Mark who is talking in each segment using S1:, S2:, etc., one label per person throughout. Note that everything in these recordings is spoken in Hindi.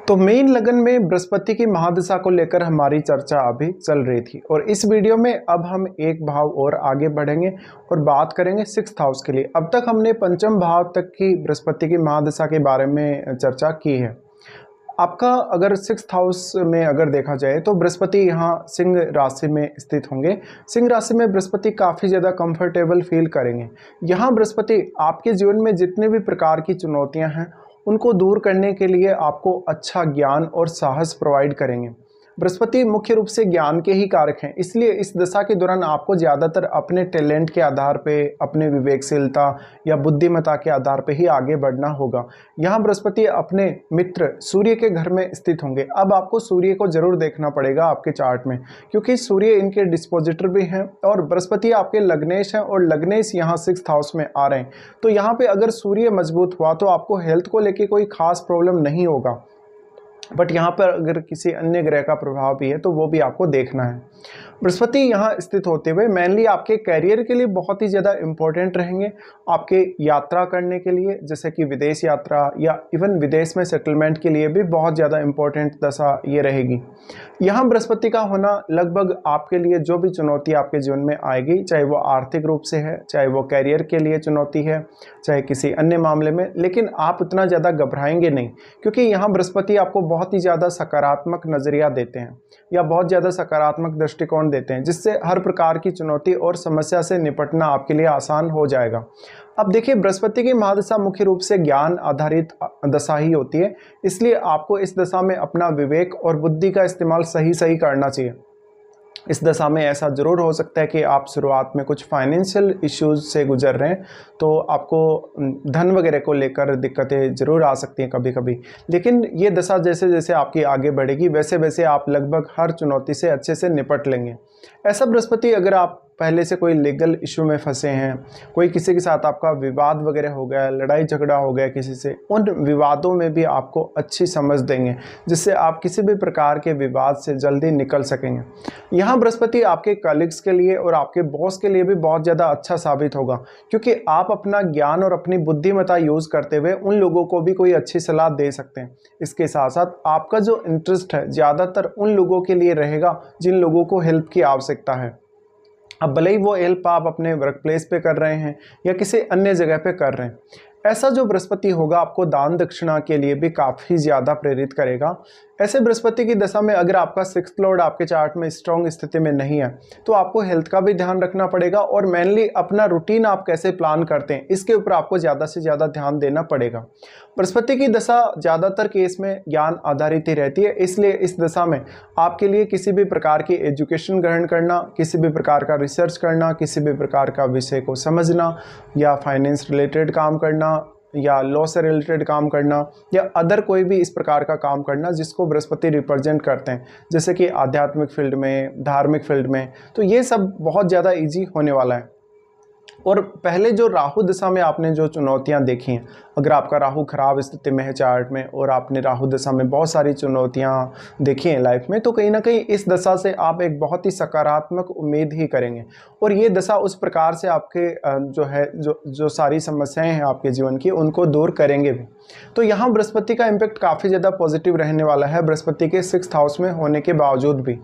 S1: तो मेन लगन में बृहस्पति की महादशा को लेकर हमारी चर्चा अभी चल रही थी और इस वीडियो में अब हम एक भाव और आगे बढ़ेंगे और बात करेंगे सिक्स्थ हाउस के लिए। अब तक हमने पंचम भाव तक की बृहस्पति की महादशा के बारे में चर्चा की है। आपका अगर सिक्स्थ हाउस में अगर देखा जाए तो बृहस्पति यहाँ सिंह राशि में स्थित होंगे। सिंह राशि में बृहस्पति काफ़ी ज़्यादा कंफर्टेबल फील करेंगे। यहाँ बृहस्पति आपके जीवन में जितने भी प्रकार की चुनौतियाँ हैं उनको दूर करने के लिए आपको अच्छा ज्ञान और साहस प्रोवाइड करेंगे। बृहस्पति मुख्य रूप से ज्ञान के ही कारक हैं, इसलिए इस दशा के दौरान आपको ज़्यादातर अपने टैलेंट के आधार पे, अपने विवेकशीलता या बुद्धिमत्ता के आधार पे ही आगे बढ़ना होगा। यहाँ बृहस्पति अपने मित्र सूर्य के घर में स्थित होंगे। अब आपको सूर्य को जरूर देखना पड़ेगा आपके चार्ट में, क्योंकि सूर्य इनके डिस्पोजिटर भी हैं और बृहस्पति आपके लग्नेश हैं और लग्नेश यहाँ सिक्स्थ हाउस में आ रहे हैं। तो यहाँ पे अगर सूर्य मजबूत हुआ तो आपको हेल्थ को लेके कोई खास प्रॉब्लम नहीं होगा, बट यहाँ पर अगर किसी अन्य ग्रह का प्रभाव भी है तो वो भी आपको देखना है। बृहस्पति यहाँ स्थित होते हुए मेनली आपके करियर के लिए बहुत ही ज़्यादा इम्पोर्टेंट रहेंगे। आपके यात्रा करने के लिए, जैसे कि विदेश यात्रा या इवन विदेश में सेटलमेंट के लिए भी बहुत ज़्यादा इम्पोर्टेंट दशा ये रहेगी। यहाँ बृहस्पति का होना लगभग आपके लिए जो भी चुनौती आपके जीवन में आएगी, चाहे वो आर्थिक रूप से है, चाहे वो करियर के लिए चुनौती है, चाहे किसी अन्य मामले में, लेकिन आप उतना ज़्यादा घबराएंगे नहीं, क्योंकि यहाँ बृहस्पति आपको बहुत ही ज़्यादा सकारात्मक नज़रिया देते हैं या बहुत ज़्यादा सकारात्मक दृष्टिकोण देते हैं, जिससे हर प्रकार की चुनौती और समस्या से निपटना आपके लिए आसान हो जाएगा। अब देखिए, बृहस्पति की महादशा मुख्य रूप से ज्ञान आधारित दशा ही होती है, इसलिए आपको इस दशा में अपना विवेक और बुद्धि का इस्तेमाल सही करना चाहिए। इस दशा में ऐसा ज़रूर हो सकता है कि आप शुरुआत में कुछ फाइनेंशियल इश्यूज से गुजर रहे हैं, तो आपको धन वगैरह को लेकर दिक्कतें ज़रूर आ सकती हैं कभी कभी, लेकिन ये दशा जैसे जैसे आपकी आगे बढ़ेगी वैसे वैसे आप लगभग हर चुनौती से अच्छे से निपट लेंगे। ऐसा बृहस्पति, अगर आप पहले से कोई लीगल इशू में फंसे हैं, कोई किसी के साथ आपका विवाद वगैरह हो गया, लड़ाई झगड़ा हो गया किसी से, उन विवादों में भी आपको अच्छी समझ देंगे, जिससे आप किसी भी प्रकार के विवाद से जल्दी निकल सकेंगे। यहाँ बृहस्पति आपके कलीग्स के लिए और आपके बॉस के लिए भी बहुत ज़्यादा अच्छा साबित होगा, क्योंकि आप अपना ज्ञान और अपनी बुद्धिमत्ता यूज़ करते हुए उन लोगों को भी कोई अच्छी सलाह दे सकते हैं। इसके साथ साथ आपका जो इंटरेस्ट है ज़्यादातर उन लोगों के लिए रहेगा जिन लोगों को हेल्प की आवश्यकता है। अब भले ही वो हेल्प आप अपने वर्क प्लेस पे कर रहे हैं या किसी अन्य जगह पे कर रहे हैं, ऐसा जो बृहस्पति होगा आपको दान दक्षिणा के लिए भी काफ़ी ज़्यादा प्रेरित करेगा। ऐसे बृहस्पति की दशा में अगर आपका सिक्स्थ लॉर्ड आपके चार्ट में स्ट्रॉन्ग स्थिति में नहीं है तो आपको हेल्थ का भी ध्यान रखना पड़ेगा, और मेनली अपना रूटीन आप कैसे प्लान करते हैं इसके ऊपर आपको ज़्यादा से ज़्यादा ध्यान देना पड़ेगा। बृहस्पति की दशा ज़्यादातर केस में ज्ञान आधारित ही रहती है, इसलिए इस दशा में आपके लिए किसी भी प्रकार की एजुकेशन ग्रहण करना, किसी भी प्रकार का रिसर्च करना, किसी भी प्रकार का विषय को समझना या फाइनेंस रिलेटेड काम करना या लॉ से रिलेटेड काम करना या अदर कोई भी इस प्रकार का काम करना जिसको बृहस्पति रिप्रेजेंट करते हैं, जैसे कि आध्यात्मिक फील्ड में, धार्मिक फील्ड में, तो ये सब बहुत ज़्यादा इजी होने वाला है। और पहले जो राहु दशा में आपने जो चुनौतियां देखी हैं, अगर आपका राहु खराब स्थिति में है चार्ट में और आपने राहु दशा में बहुत सारी चुनौतियां देखी हैं लाइफ में, तो कहीं ना कहीं इस दशा से आप एक बहुत ही सकारात्मक उम्मीद ही करेंगे, और ये दशा उस प्रकार से आपके जो सारी समस्याएं हैं आपके जीवन की उनको दूर करेंगे भी। तो यहाँ बृहस्पति का इम्पैक्ट काफ़ी ज़्यादा पॉजिटिव रहने वाला है बृहस्पति के सिक्स्थ हाउस में होने के बावजूद भी।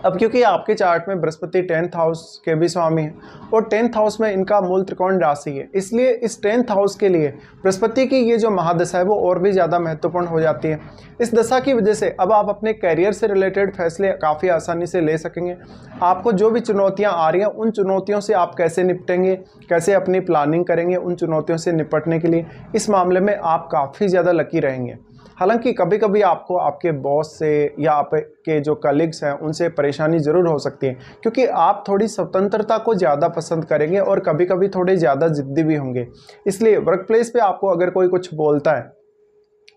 S1: अब क्योंकि आपके चार्ट में बृहस्पति 10th हाउस के भी स्वामी हैं और 10th हाउस में इनका मूल त्रिकोण राशि है, इसलिए इस 10th हाउस के लिए बृहस्पति की ये जो महादशा है वो और भी ज़्यादा महत्वपूर्ण हो जाती है। इस दशा की वजह से अब आप अपने करियर से रिलेटेड फैसले काफ़ी आसानी से ले सकेंगे। आपको जो भी चुनौतियाँ आ रही हैं उन चुनौतियों से आप कैसे निपटेंगे, कैसे अपनी प्लानिंग करेंगे उन चुनौतियों से निपटने के लिए, इस मामले में आप काफ़ी ज़्यादा लकी रहेंगे। हालांकि कभी कभी आपको आपके बॉस से या आपके जो कलीग्स हैं उनसे परेशानी ज़रूर हो सकती है, क्योंकि आप थोड़ी स्वतंत्रता को ज़्यादा पसंद करेंगे और कभी कभी थोड़े ज़्यादा जिद्दी भी होंगे। इसलिए वर्क प्लेस पे आपको अगर कोई कुछ बोलता है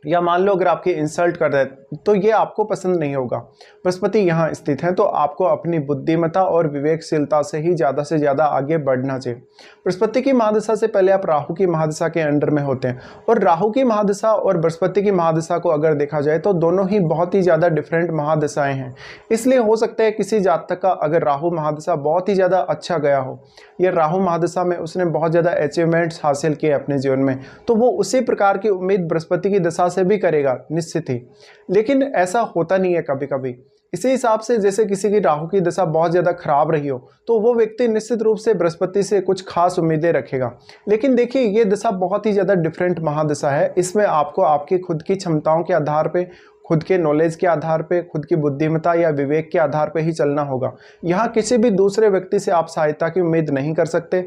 S1: या मान लो अगर आपकी इंसल्ट कर रहे हैं तो ये आपको पसंद नहीं होगा। बृहस्पति यहाँ स्थित हैं तो आपको अपनी बुद्धिमत्ता और विवेकशीलता से ही ज़्यादा से ज़्यादा आगे बढ़ना चाहिए। बृहस्पति की महादशा से पहले आप राहु की महादशा के अंडर में होते हैं, और राहु की महादशा और बृहस्पति की महादशा को अगर देखा जाए तो दोनों ही बहुत ही ज़्यादा डिफरेंट महादशाएँ हैं। इसलिए हो सकता है किसी जातक का अगर राहु महादशा बहुत ही ज़्यादा अच्छा गया हो या राहु महादशा में उसने बहुत ज़्यादा अचीवमेंट्स हासिल किए अपने जीवन में, तो वो उसी प्रकार की उम्मीद बृहस्पति की दशा से भी करेगा निश्चित ही, लेकिन ऐसा होता नहीं है कभी कभी। इसी हिसाब से जैसे किसी की राहु की दशा बहुत ज़्यादा खराब रही हो तो वो व्यक्ति निश्चित रूप से बृहस्पति से कुछ खास उम्मीदें रखेगा। लेकिन देखिए ये दशा बहुत ही ज़्यादा डिफरेंट महादशा है। इसमें आपको आपकी खुद की क्षमताओं के आधार पे, खुद के नॉलेज के आधार पे, खुद की बुद्धिमत्ता या विवेक के आधार पे ही चलना होगा। यहाँ किसी भी दूसरे व्यक्ति से आप सहायता की उम्मीद नहीं कर सकते।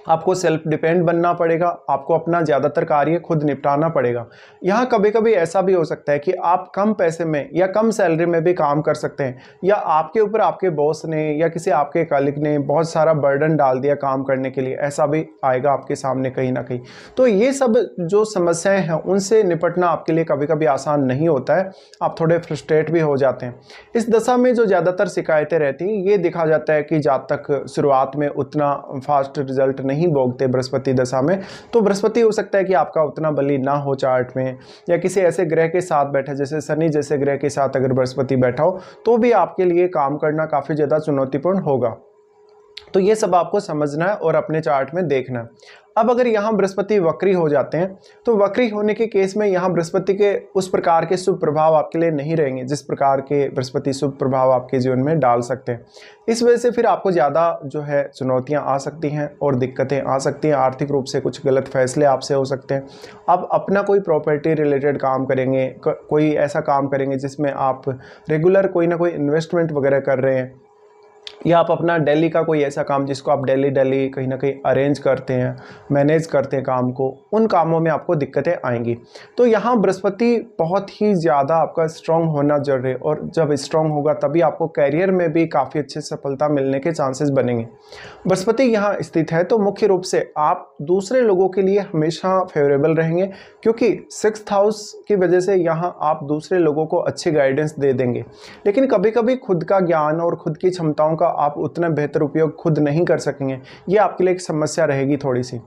S1: आपको सेल्फ डिपेंड बनना पड़ेगा, आपको अपना ज़्यादातर कार्य खुद निपटाना पड़ेगा। यहाँ कभी कभी ऐसा भी हो सकता है कि आप कम पैसे में या कम सैलरी में भी काम कर सकते हैं, या आपके ऊपर आपके बॉस ने या किसी आपके कलीग ने बहुत सारा बर्डन डाल दिया काम करने के लिए, ऐसा भी आएगा आपके सामने कहीं ना कहीं। तो ये सब जो समस्याएं हैं उनसे निपटना आपके लिए कभी कभी आसान नहीं होता है, आप थोड़े फ्रस्ट्रेट भी हो जाते हैं। इस दशा में जो ज़्यादातर शिकायतें रहती हैं ये देखा जाता है कि जब तक शुरुआत में उतना फास्ट रिजल्ट नहीं भोगते बृहस्पति दशा में, तो बृहस्पति हो सकता है कि आपका उतना बली ना हो चार्ट में, या किसी ऐसे ग्रह के साथ बैठे जैसे शनि जैसे ग्रह के साथ अगर बृहस्पति बैठा हो तो भी आपके लिए काम करना काफ़ी ज़्यादा चुनौतीपूर्ण होगा। तो ये सब आपको समझना है और अपने चार्ट में देखना है। अब अगर यहाँ बृहस्पति वक्री हो जाते हैं तो वक्री होने के केस में यहाँ बृहस्पति के उस प्रकार के शुभ प्रभाव आपके लिए नहीं रहेंगे जिस प्रकार के बृहस्पति शुभ प्रभाव आपके जीवन में डाल सकते हैं। इस वजह से फिर आपको ज़्यादा जो है चुनौतियाँ आ सकती हैं और दिक्कतें आ सकती हैं। आर्थिक रूप से कुछ गलत फैसले आपसे हो सकते हैं। आप अपना कोई प्रॉपर्टी रिलेटेड काम करेंगे, कोई ऐसा काम करेंगे जिसमें आप रेगुलर कोई ना कोई इन्वेस्टमेंट वगैरह कर रहे हैं, या आप अपना डेली का कोई ऐसा काम जिसको आप डेली कहीं ना कहीं अरेंज करते हैं, मैनेज करते हैं काम को, उन कामों में आपको दिक्कतें आएंगी। तो यहाँ बृहस्पति बहुत ही ज़्यादा आपका स्ट्रांग होना जरूरी है, और जब स्ट्रांग होगा तभी आपको कैरियर में भी काफ़ी अच्छी सफलता मिलने के चांसेस बनेंगे। बृहस्पति यहाँ स्थित है तो मुख्य रूप से आप दूसरे लोगों के लिए हमेशा फेवरेबल रहेंगे, क्योंकि 6th हाउस की वजह से यहाँ आप दूसरे लोगों को अच्छी गाइडेंस दे देंगे। लेकिन कभी कभी खुद का ज्ञान और खुद की क्षमताओं का आप उतना बेहतर उपयोग खुद नहीं कर सकेंगे, ये आपके लिए एक समस्या रहेगी थोड़ी सी।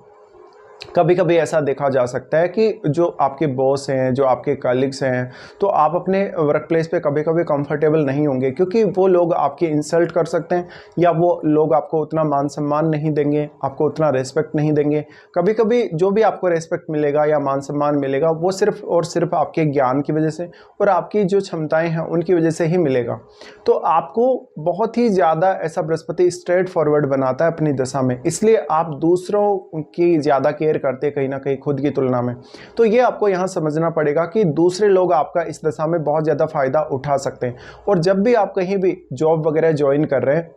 S1: कभी कभी ऐसा देखा जा सकता है कि जो आपके बॉस हैं, जो आपके कलीग्स हैं, तो आप अपने वर्क प्लेस पे कभी कभी कंफर्टेबल नहीं होंगे, क्योंकि वो लोग आपकी इंसल्ट कर सकते हैं, या वो लोग आपको उतना मान सम्मान नहीं देंगे, आपको उतना रेस्पेक्ट नहीं देंगे। कभी कभी जो भी आपको रेस्पेक्ट मिलेगा या मान सम्मान मिलेगा वो सिर्फ और सिर्फ आपके ज्ञान की वजह से और आपकी जो क्षमताएँ हैं उनकी वजह से ही मिलेगा। तो आपको बहुत ही ज़्यादा ऐसा बृहस्पति स्ट्रेट फॉरवर्ड बनाता है अपनी दशा में, इसलिए आप दूसरों की ज़्यादा केयर करते कहीं ना कहीं खुद की तुलना में। तो ये आपको यहाँ समझना पड़ेगा कि दूसरे लोग आपका इस दशा में बहुत ज़्यादा फायदा उठा सकते हैं। और जब भी आप कहीं भी जॉब वगैरह ज्वाइन कर रहे हैं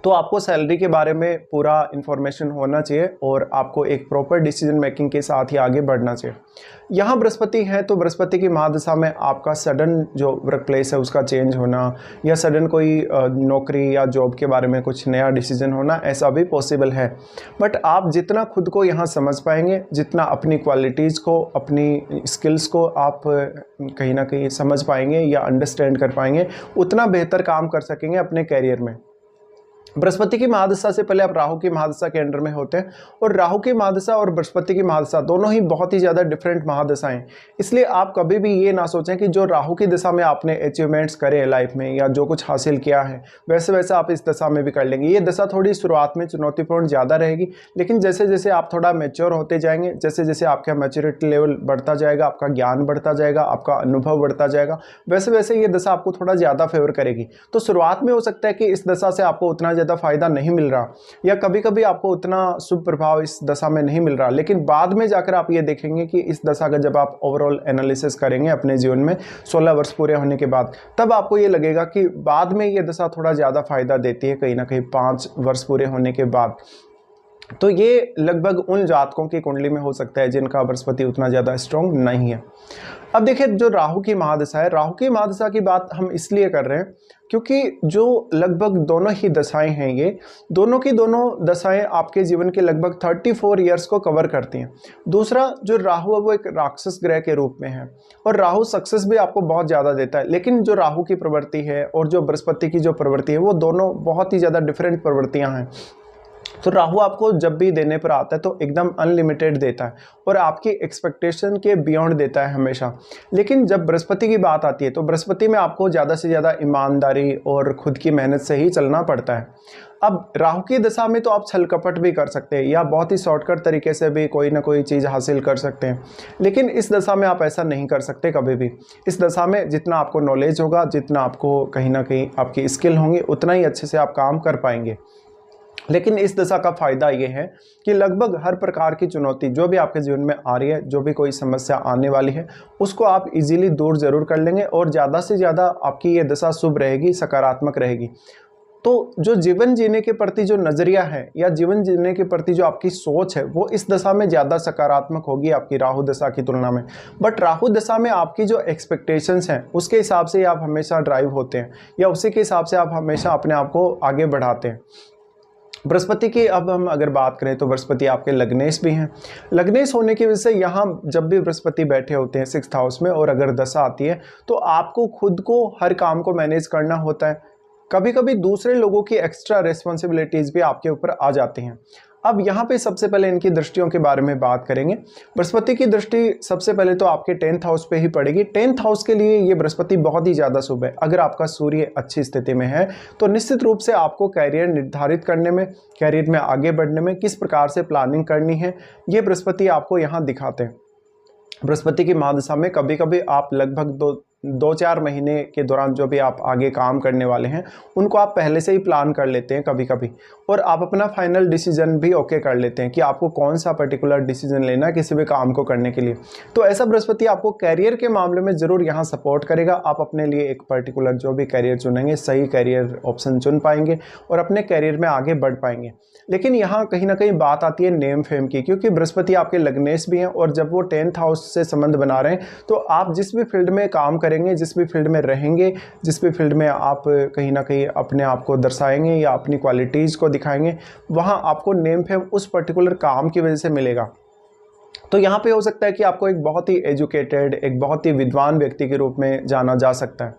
S1: तो आपको सैलरी के बारे में पूरा इन्फॉर्मेशन होना चाहिए और आपको एक प्रॉपर डिसीजन मेकिंग के साथ ही आगे बढ़ना चाहिए। यहाँ बृहस्पति है तो बृहस्पति की महादशा में आपका सडन जो वर्क प्लेस है उसका चेंज होना, या सडन कोई नौकरी या जॉब के बारे में कुछ नया डिसीजन होना, ऐसा भी पॉसिबल है। बट आप जितना खुद को यहाँ समझ पाएंगे, जितना अपनी क्वालिटीज़ को, अपनी स्किल्स को आप कहीं ना कहीं समझ पाएंगे या अंडरस्टैंड कर पाएंगे, उतना बेहतर काम कर सकेंगे अपने कैरियर में। बृहस्पति की महादशा से पहले आप राहु की महादशा के अंडर में होते हैं, और राहु की महादशा और बृहस्पति की महादशा दोनों ही बहुत ही ज़्यादा डिफरेंट महादशाएं। इसलिए आप कभी भी ये ना सोचें कि जो राहु की दशा में आपने अचीवमेंट्स करे लाइफ में या जो कुछ हासिल किया है वैसे वैसे आप इस दशा में भी कर लेंगे। ये दशा थोड़ी शुरुआत में चुनौतीपूर्ण ज़्यादा रहेगी, लेकिन जैसे जैसे आप थोड़ा मैच्योर होते जाएंगे, जैसे जैसे आपका मैच्योरिटी लेवल बढ़ता जाएगा, आपका ज्ञान बढ़ता जाएगा, आपका अनुभव बढ़ता जाएगा, वैसे वैसे ये दशा आपको थोड़ा ज़्यादा फेवर करेगी। तो शुरुआत में हो सकता है कि इस दशा से आपको उतना ज़्यादा फायदा नहीं मिल रहा, या कभी कभी आपको उतना शुभ प्रभाव इस दशा में नहीं मिल रहा, लेकिन बाद में जाकर आप ये देखेंगे कि इस दशा का जब आप ओवरऑल एनालिसिस करेंगे अपने जीवन में 16 वर्ष पूरे होने के बाद, तब आपको ये लगेगा कि बाद में ये दशा थोड़ा ज़्यादा फायदा देती है कहीं ना कहीं 5 वर्ष पूरे होने के बाद। तो ये लगभग उन जातकों की कुंडली में हो सकता है जिनका बृहस्पति उतना ज़्यादा स्ट्रॉन्ग नहीं है। अब देखिए जो राहु की महादशा है, राहु की महादशा की बात हम इसलिए कर रहे हैं क्योंकि जो लगभग दोनों ही दशाएं हैं, ये दोनों की दोनों दशाएं आपके जीवन के लगभग 34 ईयर्स को कवर करती हैं। दूसरा जो राहु है वो एक राक्षस ग्रह के रूप में है, और राहु सक्सेस भी आपको बहुत ज़्यादा देता है, लेकिन जो राहु की प्रवृत्ति है और जो बृहस्पति की जो प्रवृत्ति है वो दोनों बहुत ही ज़्यादा डिफरेंट प्रवृत्तियाँ हैं। तो राहु आपको जब भी देने पर आता है तो एकदम अनलिमिटेड देता है और आपकी एक्सपेक्टेशन के बियॉन्ड देता है हमेशा। लेकिन जब बृहस्पति की बात आती है तो बृहस्पति में आपको ज़्यादा से ज़्यादा ईमानदारी और खुद की मेहनत से ही चलना पड़ता है। अब राहु की दशा में तो आप छल कपट भी कर सकते हैं या बहुत ही शॉर्टकट तरीके से भी कोई ना कोई चीज़ हासिल कर सकते हैं, लेकिन इस दशा में आप ऐसा नहीं कर सकते कभी भी। इस दशा में जितना आपको नॉलेज होगा, जितना आपको कहीं ना कहीं आपकी स्किल होंगी, उतना ही अच्छे से आप काम कर पाएंगे। लेकिन इस दशा का फायदा ये है कि लगभग हर प्रकार की चुनौती जो भी आपके जीवन में आ रही है, जो भी कोई समस्या आने वाली है, उसको आप इजीली दूर जरूर कर लेंगे और ज़्यादा से ज़्यादा आपकी ये दशा शुभ रहेगी, सकारात्मक रहेगी। तो जो जीवन जीने के प्रति जो नज़रिया है या जीवन जीने के प्रति जो आपकी सोच है, वो इस दशा में ज़्यादा सकारात्मक होगी आपकी राहु दशा की तुलना में। बट राहु दशा में आपकी जो एक्सपेक्टेशंस हैं उसके हिसाब से आप हमेशा ड्राइव होते हैं या उसी के हिसाब से आप हमेशा अपने आप को आगे बढ़ाते हैं। बृहस्पति की अब हम अगर बात करें तो बृहस्पति आपके लग्नेश भी हैं। लग्नेश होने की वजह से यहाँ जब भी बृहस्पति बैठे होते हैं 6th हाउस में और अगर दशा आती है तो आपको खुद को हर काम को मैनेज करना होता है। कभी कभी दूसरे लोगों की एक्स्ट्रा रिस्पॉन्सिबिलिटीज़ भी आपके ऊपर आ जाती हैं। अब यहाँ पे सबसे पहले इनकी दृष्टियों के बारे में बात करेंगे। बृहस्पति की दृष्टि सबसे पहले तो आपके 10th हाउस पे ही पड़ेगी। 10th हाउस के लिए ये बृहस्पति बहुत ही ज़्यादा शुभ है। अगर आपका सूर्य अच्छी स्थिति में है तो निश्चित रूप से आपको कैरियर निर्धारित करने में, कैरियर में आगे बढ़ने में किस प्रकार से प्लानिंग करनी है, ये बृहस्पति आपको यहाँ दिखाते हैं। बृहस्पति की महादशा में कभी कभी आप लगभग 2-4 महीने के दौरान जो भी आप आगे काम करने वाले हैं उनको आप पहले से ही प्लान कर लेते हैं कभी कभी, और आप अपना फाइनल डिसीजन भी ओके कर लेते हैं कि आपको कौन सा पर्टिकुलर डिसीजन लेना है किसी भी काम को करने के लिए। तो ऐसा बृहस्पति आपको कैरियर के मामले में ज़रूर यहाँ सपोर्ट करेगा। आप अपने लिए एक पर्टिकुलर जो भी कैरियर चुनेंगे, सही कैरियर ऑप्शन चुन पाएंगे और अपने कैरियर में आगे बढ़ पाएंगे। लेकिन यहाँ कहीं ना कहीं बात आती है नेम फेम की, क्योंकि बृहस्पति आपके लग्नेश भी हैं और जब वो 10th हाउस से संबंध बना रहे हैं तो आप जिस भी फील्ड में काम करेंगे, जिस भी फील्ड में रहेंगे, जिस भी फील्ड में आप कहीं ना कहीं अपने आप को दर्शाएंगे या अपनी क्वालिटीज़ को दिखाएंगे, वहाँ आपको नेम फेम उस पर्टिकुलर काम की वजह से मिलेगा। तो यहाँ पे हो सकता है कि आपको एक बहुत ही एजुकेटेड, एक बहुत ही विद्वान व्यक्ति के रूप में जाना जा सकता है।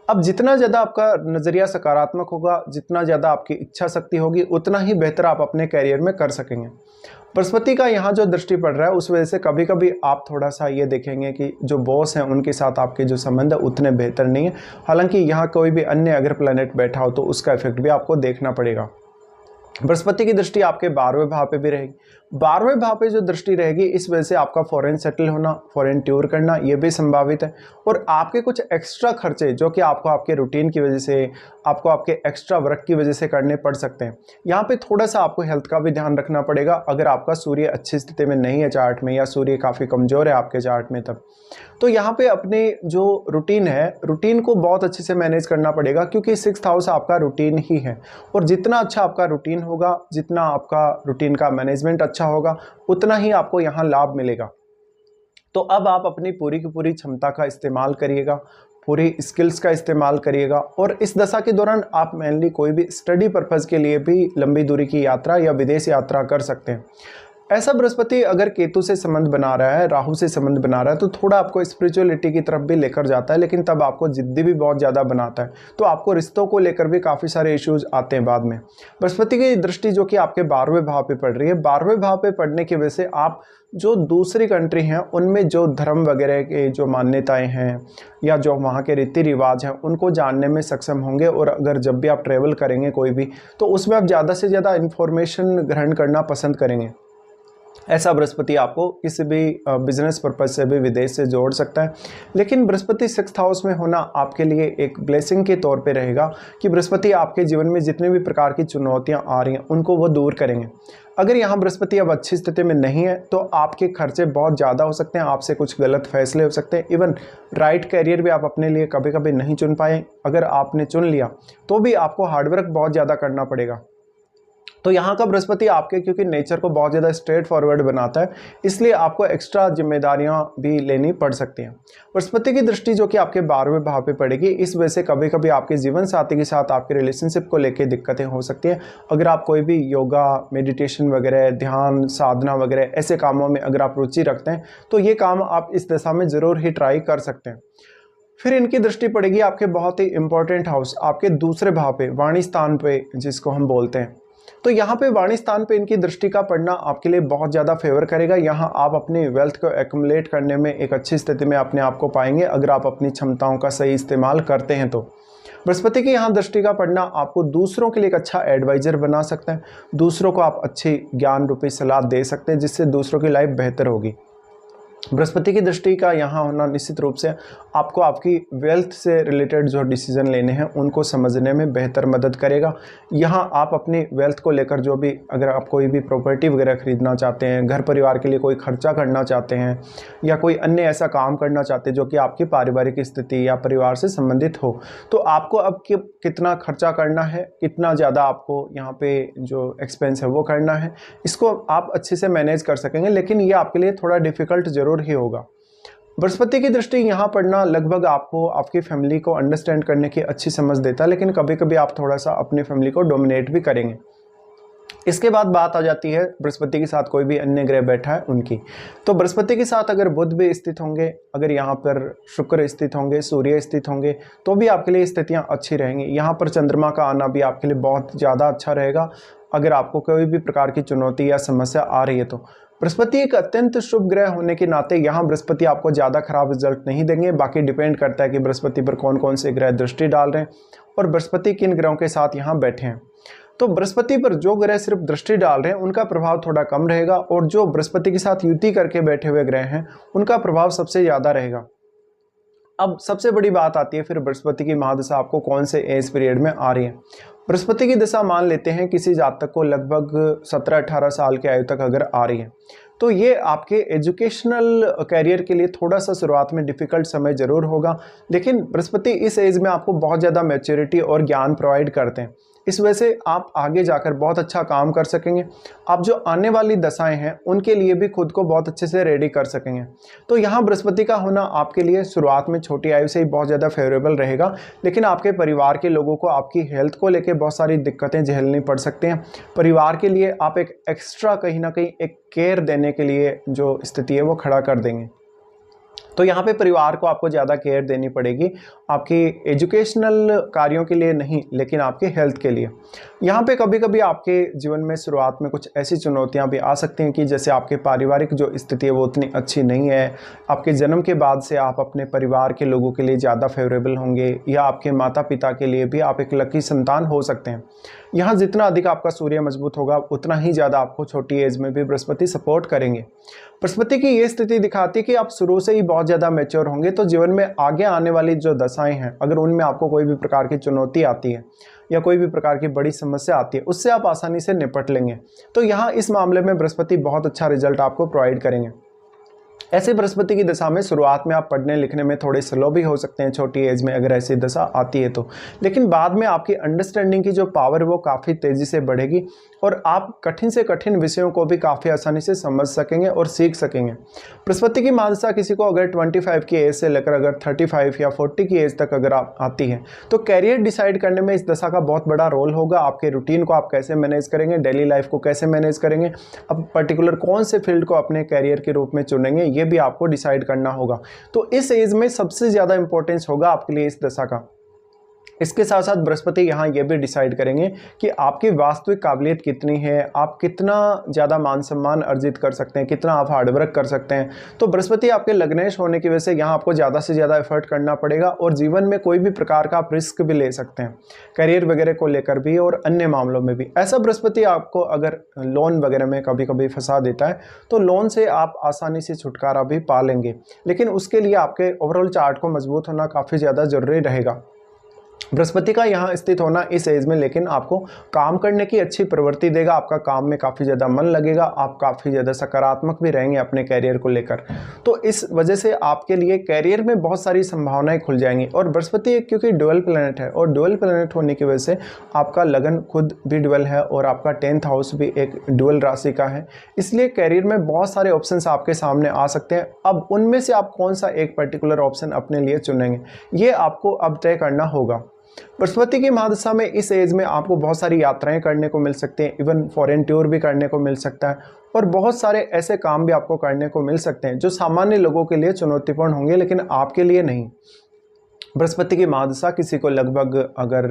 S1: अब जितना ज़्यादा आपका नज़रिया सकारात्मक होगा, जितना ज़्यादा आपकी इच्छा शक्ति होगी, उतना ही बेहतर आप अपने कैरियर में कर सकेंगे। बृहस्पति का यहाँ जो दृष्टि पड़ रहा है उस वजह से कभी कभी आप थोड़ा सा ये देखेंगे कि जो बॉस हैं उनके साथ आपके जो संबंध है उतने बेहतर नहीं है। हालांकि यहाँ कोई भी अन्य अगर प्लैनेट बैठा हो तो उसका इफेक्ट भी आपको देखना पड़ेगा। बृहस्पति की दृष्टि आपके 12वें भाव पे भी रहेगी। 12वें भाव पे जो दृष्टि रहेगी इस वजह से आपका फॉरेन सेटल होना, फॉरेन टूर करना ये भी संभावित है। और आपके कुछ एक्स्ट्रा खर्चे जो कि आपको आपके रूटीन की वजह से, आपको आपके एक्स्ट्रा वर्क की वजह से करने पड़ सकते हैं। यहाँ पे थोड़ा सा आपको हेल्थ का भी ध्यान रखना पड़ेगा अगर आपका सूर्य अच्छी स्थिति में नहीं है चार्ट में, या सूर्य काफ़ी कमज़ोर है आपके चार्ट में तब। तो यहाँ पे अपने जो रूटीन है, रूटीन को बहुत अच्छे से मैनेज करना पड़ेगा, क्योंकि 6th हाउस आपका रूटीन ही है। और जितना अच्छा आपका रूटीन होगा, जितना आपका रूटीन का मैनेजमेंट अच्छा होगा, उतना ही आपको यहाँ लाभ मिलेगा। तो अब आप अपनी पूरी की पूरी क्षमता का इस्तेमाल करिएगा, पूरी स्किल्स का इस्तेमाल करिएगा। और इस दशा के दौरान आप मेनली कोई भी स्टडी पर्पज़ के लिए भी लंबी दूरी की यात्रा या विदेश यात्रा कर सकते हैं। ऐसा बृहस्पति अगर केतु से संबंध बना रहा है, राहु से संबंध बना रहा है, तो थोड़ा आपको स्पिरिचुअलिटी की तरफ भी लेकर जाता है, लेकिन तब आपको जिद्दी भी बहुत ज़्यादा बनाता है। तो आपको रिश्तों को लेकर भी काफ़ी सारे इश्यूज आते हैं बाद में। बृहस्पति की दृष्टि जो कि आपके 12वें भाव पे पड़ रही है, 12वें भाव पे पड़ने की वजह से आप जो दूसरी कंट्री हैं उनमें जो धर्म वगैरह के जो मान्यताएं हैं या जो वहाँ के रीति रिवाज हैं उनको जानने में सक्षम होंगे। और अगर जब भी आप ट्रैवल करेंगे कोई भी, तो उसमें आप ज़्यादा से ज़्यादा इन्फॉर्मेशन ग्रहण करना पसंद करेंगे। ऐसा बृहस्पति आपको किसी भी बिजनेस पर्पज से भी विदेश से जोड़ सकता है। लेकिन बृहस्पति 6th हाउस में होना आपके लिए एक ब्लेसिंग के तौर पे रहेगा कि बृहस्पति आपके जीवन में जितने भी प्रकार की चुनौतियां आ रही हैं उनको वो दूर करेंगे। अगर यहाँ बृहस्पति अब अच्छी स्थिति में नहीं है तो आपके खर्चे बहुत ज़्यादा हो सकते हैं, आपसे कुछ गलत फैसले हो सकते हैं, इवन राइट कैरियर भी आप अपने लिए कभी कभी नहीं चुन पाए। अगर आपने चुन लिया तो भी आपको हार्डवर्क बहुत ज़्यादा करना पड़ेगा। तो यहाँ का बृहस्पति आपके क्योंकि नेचर को बहुत ज़्यादा स्ट्रेट फॉरवर्ड बनाता है, इसलिए आपको एक्स्ट्रा जिम्मेदारियाँ भी लेनी पड़ सकती हैं। बृहस्पति की दृष्टि जो कि आपके 12वें भाव पे पड़ेगी, इस वजह से कभी कभी आपके जीवन साथी के साथ आपके रिलेशनशिप को लेकर दिक्कतें हो सकती हैं। अगर आप कोई भी योगा, मेडिटेशन वगैरह, ध्यान, साधना वगैरह ऐसे कामों में अगर आप रुचि रखते हैं तो ये काम आप इस दशा में ज़रूर ही ट्राई कर सकते हैं। फिर इनकी दृष्टि पड़ेगी आपके बहुत ही इंपॉर्टेंट हाउस, आपके दूसरे भाव पे, वाणी स्थान पे जिसको हम बोलते हैं। तो यहाँ पे वाणी स्थान पे इनकी दृष्टि का पड़ना आपके लिए बहुत ज़्यादा फेवर करेगा। यहाँ आप अपनी वेल्थ को एक्युमुलेट करने में एक अच्छी स्थिति में अपने आप को पाएंगे अगर आप अपनी क्षमताओं का सही इस्तेमाल करते हैं तो। बृहस्पति की यहाँ दृष्टि का पड़ना आपको दूसरों के लिए एक अच्छा एडवाइजर बना सकता है। दूसरों को आप अच्छी ज्ञान रूपी सलाह दे सकते हैं जिससे दूसरों की लाइफ बेहतर होगी। बृहस्पति की दृष्टि का यहाँ होना निश्चित रूप से आपको आपकी वेल्थ से रिलेटेड जो डिसीजन लेने हैं उनको समझने में बेहतर मदद करेगा। यहाँ आप अपनी वेल्थ को लेकर जो भी, अगर आप कोई भी प्रॉपर्टी वगैरह खरीदना चाहते हैं, घर परिवार के लिए कोई खर्चा करना चाहते हैं या कोई अन्य ऐसा काम करना चाहते हैं जो कि आपकी पारिवारिक स्थिति या परिवार से संबंधित हो, तो आपको अब कितना खर्चा करना है, कितना ज़्यादा आपको यहाँ पे जो एक्सपेंस है वो करना है, इसको आप अच्छे से मैनेज कर सकेंगे। लेकिन ये आपके लिए थोड़ा डिफ़िकल्ट जरूर ही होगा। बृहस्पति की दृष्टि यहाँ पड़ना लगभग आपको आपकी फैमिली को अंडरस्टैंड करने की अच्छी समझ देता है, लेकिन कभी कभी आप थोड़ा सा अपनी फैमिली को डोमिनेट भी करेंगे। इसके बाद बात आ जाती है बृहस्पति के साथ कोई भी अन्य ग्रह बैठा है उनकी। तो बृहस्पति के साथ अगर बुध भी स्थित होंगे, अगर यहाँ पर शुक्र स्थित होंगे, सूर्य स्थित होंगे, तो भी आपके लिए स्थितियाँ अच्छी रहेंगी। यहाँ पर चंद्रमा का आना भी आपके लिए बहुत ज़्यादा अच्छा रहेगा अगर आपको कोई भी प्रकार की चुनौती या समस्या आ रही है तो। बृहस्पति एक अत्यंत शुभ ग्रह होने के नाते यहाँ बृहस्पति आपको ज़्यादा खराब रिजल्ट नहीं देंगे। बाकी डिपेंड करता है कि बृहस्पति पर कौन कौन से ग्रह दृष्टि डाल रहे हैं और बृहस्पति किन ग्रहों के साथ यहाँ बैठे हैं। तो बृहस्पति पर जो ग्रह सिर्फ दृष्टि डाल रहे हैं उनका प्रभाव थोड़ा कम रहेगा, और जो बृहस्पति के साथ युति करके बैठे हुए ग्रह हैं उनका प्रभाव सबसे ज़्यादा रहेगा। अब सबसे बड़ी बात आती है फिर बृहस्पति की महादशा आपको कौन से एज पीरियड में आ रही है। बृहस्पति की दशा मान लेते हैं किसी जातक को लगभग 17-18 साल की आयु तक अगर आ रही है, तो ये आपके एजुकेशनल कैरियर के लिए थोड़ा सा शुरुआत में डिफ़िकल्ट समय ज़रूर होगा। लेकिन बृहस्पति इस एज में आपको बहुत ज़्यादा मैच्योरिटी और ज्ञान प्रोवाइड करते हैं, इस वजह से आप आगे जाकर बहुत अच्छा काम कर सकेंगे। आप जो आने वाली दशाएं हैं उनके लिए भी खुद को बहुत अच्छे से रेडी कर सकेंगे। तो यहाँ बृहस्पति का होना आपके लिए शुरुआत में छोटी आयु से ही बहुत ज़्यादा फेवरेबल रहेगा, लेकिन आपके परिवार के लोगों को आपकी हेल्थ को लेकर बहुत सारी दिक्कतें झेलनी पड़ सकती हैं। परिवार के लिए आप एक एक्स्ट्रा कहीं ना कहीं एक केयर देने के लिए जो स्थिति है वो खड़ा कर देंगे। तो यहाँ पे परिवार को आपको ज़्यादा केयर देनी पड़ेगी, आपकी एजुकेशनल कार्यों के लिए नहीं, लेकिन आपके हेल्थ के लिए। यहाँ पे कभी कभी आपके जीवन में शुरुआत में कुछ ऐसी चुनौतियाँ भी आ सकती हैं कि जैसे आपके पारिवारिक जो स्थिति है वो उतनी अच्छी नहीं है। आपके जन्म के बाद से आप अपने परिवार के लोगों के लिए ज़्यादा फेवरेबल होंगे, या आपके माता पिता के लिए भी आप एक लकी संतान हो सकते हैं। यहाँ जितना अधिक आपका सूर्य मजबूत होगा उतना ही ज़्यादा आपको छोटी एज में भी बृहस्पति सपोर्ट करेंगे। बृहस्पति की ये स्थिति दिखाती है कि आप शुरू से ही बहुत ज़्यादा मैच्योर होंगे, तो जीवन में आगे आने वाली जो दशाएं हैं अगर उनमें आपको कोई भी प्रकार की चुनौती आती है या कोई भी प्रकार की बड़ी समस्या आती है उससे आप आसानी से निपट लेंगे। तो यहाँ इस मामले में बृहस्पति बहुत अच्छा रिजल्ट आपको प्रोवाइड करेंगे। ऐसे बृहस्पति की दशा में शुरुआत में आप पढ़ने लिखने में थोड़े स्लो भी हो सकते हैं छोटी एज में अगर ऐसी दशा आती है तो, लेकिन बाद में आपकी अंडरस्टैंडिंग की जो पावर है वो काफ़ी तेज़ी से बढ़ेगी और आप कठिन से कठिन विषयों को भी काफ़ी आसानी से समझ सकेंगे और सीख सकेंगे। बृहस्पति की महादशा किसी को अगर 25 की एज से लेकर अगर 35 या 40 की एज तक अगर आप आती है तो कैरियर डिसाइड करने में इस दशा का बहुत बड़ा रोल होगा। आपके रूटीन को आप कैसे मैनेज करेंगे, डेली लाइफ को कैसे मैनेज करेंगे, अब पर्टिकुलर कौन से फील्ड को अपने कैरियर के रूप में चुनेंगे, ये भी आपको डिसाइड करना होगा। तो इस एज में सबसे ज़्यादा इंपॉर्टेंस होगा आपके लिए इस दशा का। इसके साथ साथ बृहस्पति यहाँ ये भी डिसाइड करेंगे कि आपकी वास्तविक काबिलियत कितनी है, आप कितना ज़्यादा मान सम्मान अर्जित कर सकते हैं, कितना आप हार्डवर्क कर सकते हैं। तो बृहस्पति आपके लग्नेश होने की वजह से यहाँ आपको ज़्यादा से ज़्यादा एफर्ट करना पड़ेगा और जीवन में कोई भी प्रकार का आप रिस्क भी ले सकते हैं, करियर वगैरह को लेकर भी और अन्य मामलों में भी। ऐसा बृहस्पति आपको अगर लोन वगैरह में कभी कभी फंसा देता है तो लोन से आप आसानी से छुटकारा भी पा लेंगे, लेकिन उसके लिए आपके ओवरऑल चार्ट को मजबूत होना काफ़ी ज़्यादा ज़रूरी रहेगा। बृहस्पति का यहाँ स्थित होना इस एज में लेकिन आपको काम करने की अच्छी प्रवृत्ति देगा, आपका काम में काफ़ी ज़्यादा मन लगेगा, आप काफ़ी ज़्यादा सकारात्मक भी रहेंगे अपने कैरियर को लेकर। तो इस वजह से आपके लिए कैरियर में बहुत सारी संभावनाएं खुल जाएंगी। और बृहस्पति क्योंकि ड्यूअल प्लैनेट है और ड्यूअल प्लैनेट होने की वजह से आपका लगन खुद भी ड्यूअल है और आपका 10th हाउस भी एक ड्यूअल राशि का है, इसलिए कैरियर में बहुत सारे ऑप्शंस आपके सामने आ सकते हैं। अब उनमें से आप कौन सा एक पर्टिकुलर ऑप्शन अपने लिए चुनेंगे ये आपको अब तय करना होगा। बृहस्पति की महादशा में इस एज में आपको बहुत सारी यात्राएं करने को मिल सकती हैं, इवन फॉरेन टूर भी करने को मिल सकता है और बहुत सारे ऐसे काम भी आपको करने को मिल सकते हैं जो सामान्य लोगों के लिए चुनौतीपूर्ण होंगे लेकिन आपके लिए नहीं। बृहस्पति की महादशा किसी को लगभग अगर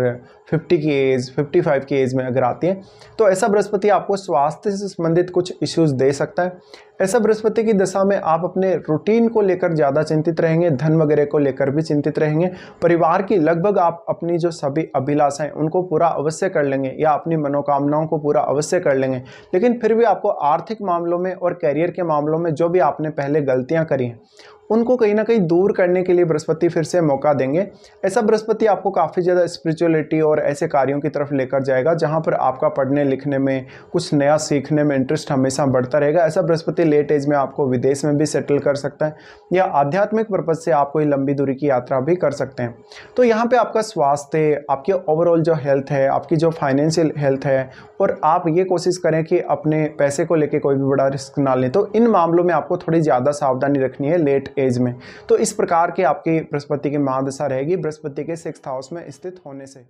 S1: 50 की एज 55 की एज में अगर आती है तो ऐसा बृहस्पति आपको स्वास्थ्य से संबंधित कुछ इश्यूज दे सकता है। ऐसा बृहस्पति की दशा में आप अपने रूटीन को लेकर ज़्यादा चिंतित रहेंगे, धन वगैरह को लेकर भी चिंतित रहेंगे। परिवार की लगभग आप अपनी जो सभी अभिलाषाएं उनको पूरा अवश्य कर लेंगे या अपनी मनोकामनाओं को पूरा अवश्य कर लेंगे, लेकिन फिर भी आपको आर्थिक मामलों में और कैरियर के मामलों में जो भी आपने पहले गलतियां करी हैं उनको कहीं ना कहीं दूर करने के लिए बृहस्पति फिर से मौका देंगे। ऐसा बृहस्पति आपको काफ़ी ज़्यादा स्पिरिचुअलिटी और ऐसे कार्यों की तरफ लेकर जाएगा जहां पर आपका पढ़ने लिखने में, कुछ नया सीखने में इंटरेस्ट हमेशा बढ़ता रहेगा। ऐसा बृहस्पति लेट एज में आपको विदेश में भी सेटल कर सकता है या आध्यात्मिक पर्पज से आप कोई लंबी दूरी की यात्रा भी कर सकते हैं। तो यहाँ पर आपका स्वास्थ्य, आपकी ओवरऑल जो हेल्थ है, आपकी जो फाइनेंशियल हेल्थ है, और आप ये कोशिश करें कि अपने पैसे को लेकर कोई भी बड़ा रिस्क ना लें। तो इन मामलों में आपको थोड़ी ज़्यादा सावधानी रखनी है लेट एज में। तो इस प्रकार के आपकी बृहस्पति की महादशा रहेगी बृहस्पति के 6th हाउस में स्थित होने से।